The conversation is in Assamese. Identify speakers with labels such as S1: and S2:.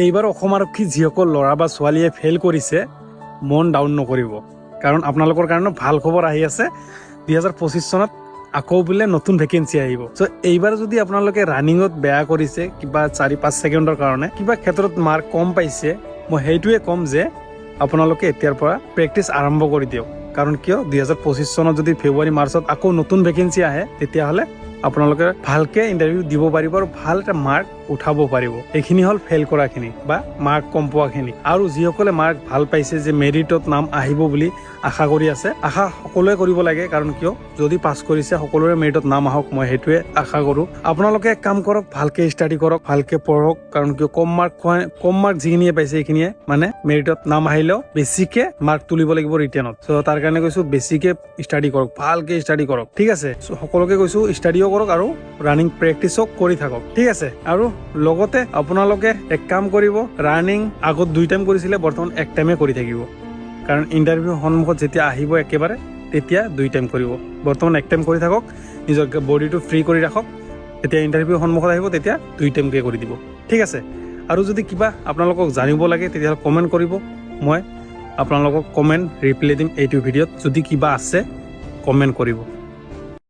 S1: এইবাৰ অসম আৰক্ষী যিসকল ল'ৰা বা ছোৱালীয়ে ফেইল কৰিছে মন ডাউন নকৰিব, কাৰণ আপোনালোকৰ কাৰণে ভাল খবৰ আহি আছে। 2025 চনত আকৌ বোলে নতুন ভেকেঞ্চি আহিব। চ' এইবাৰ যদি আপোনালোকে ৰানিঙত বেয়া কৰিছে, কিবা 4-5 ছেকেণ্ডৰ কাৰণে কিবা ক্ষেত্ৰত মাৰ্ক কম পাইছে, মই সেইটোৱে ক'ম যে আপোনালোকে এতিয়াৰ পৰা প্ৰেক্টিচ আৰম্ভ কৰি দিয়ক। কাৰণ কিয় 2025 চনত যদি ফেব্ৰুৱাৰী মাৰ্চত আকৌ নতুন ভেকেঞ্চি আহে, তেতিয়াহ'লে আপোনালোকে ভালকে ইণ্টাৰভিউ দিব পাৰিব আৰু ভাল এটা মাৰ্ক উঠাব পাৰিব। এইখিনি হ'ল ফেইল কৰাখিনি বা মাৰ্ক কম পোৱাখিনি। আৰু যিসকলে মাৰ্ক ভাল পাইছে, যে মেৰিটত নাম আহিব বুলি আশা কৰি আছে, আশা সকলোৱে কৰিব লাগে। কাৰণ কিয় যদি পাছ কৰিছে সকলোৰে মেৰিটত নাম আহক, মই সেইটোৱে আশা কৰোঁ। আপোনালোকে এক কাম কৰক, ভালকে ষ্টাডি কৰক, ভালকে পঢ়ক। কাৰণ কিয় কম মাৰ্ক যিখিনিয়ে পাইছে সেইখিনিয়ে মানে মেৰিটত নাম আহিলেও বেছিকে মাৰ্ক তুলিব লাগিব ৰিটেনত। চ' তাৰ কাৰণে কৈছোঁ বেছিকে ষ্টাডি কৰক, ভালকে ষ্টাডি কৰক, ঠিক আছে। চ' সকলোকে কৈছোঁ ষ্টাডিও কৰক আৰু ৰানিং প্ৰেক্টিচো কৰি থাকক, ঠিক আছে। আৰু লগতে আপোনালোকে এক কাম কৰিব, ৰানিং আগত 2 টাইম কৰিছিলে, বৰ্তমান 1 টাইমে কৰি থাকিব। কাৰণ ইণ্টাৰভিউ সন্মুখত যেতিয়া আহিব একেবাৰে, তেতিয়া 2 টাইম কৰিব। বৰ্তমান 1 টাইম কৰি থাকক, নিজৰ বডিটো ফ্ৰী কৰি ৰাখক। যেতিয়া ইণ্টাৰভিউ সন্মুখত আহিব তেতিয়া 2 টাইমকে কৰি দিব, ঠিক আছে। আৰু যদি কিবা আপোনালোকক জানিব লাগে তেতিয়াহ'লে কমেণ্ট কৰিব, মই আপোনালোকক কমেণ্ট ৰিপ্লাই দিম এইটো ভিডিঅ'ত। যদি কিবা আছে কমেণ্ট কৰিব।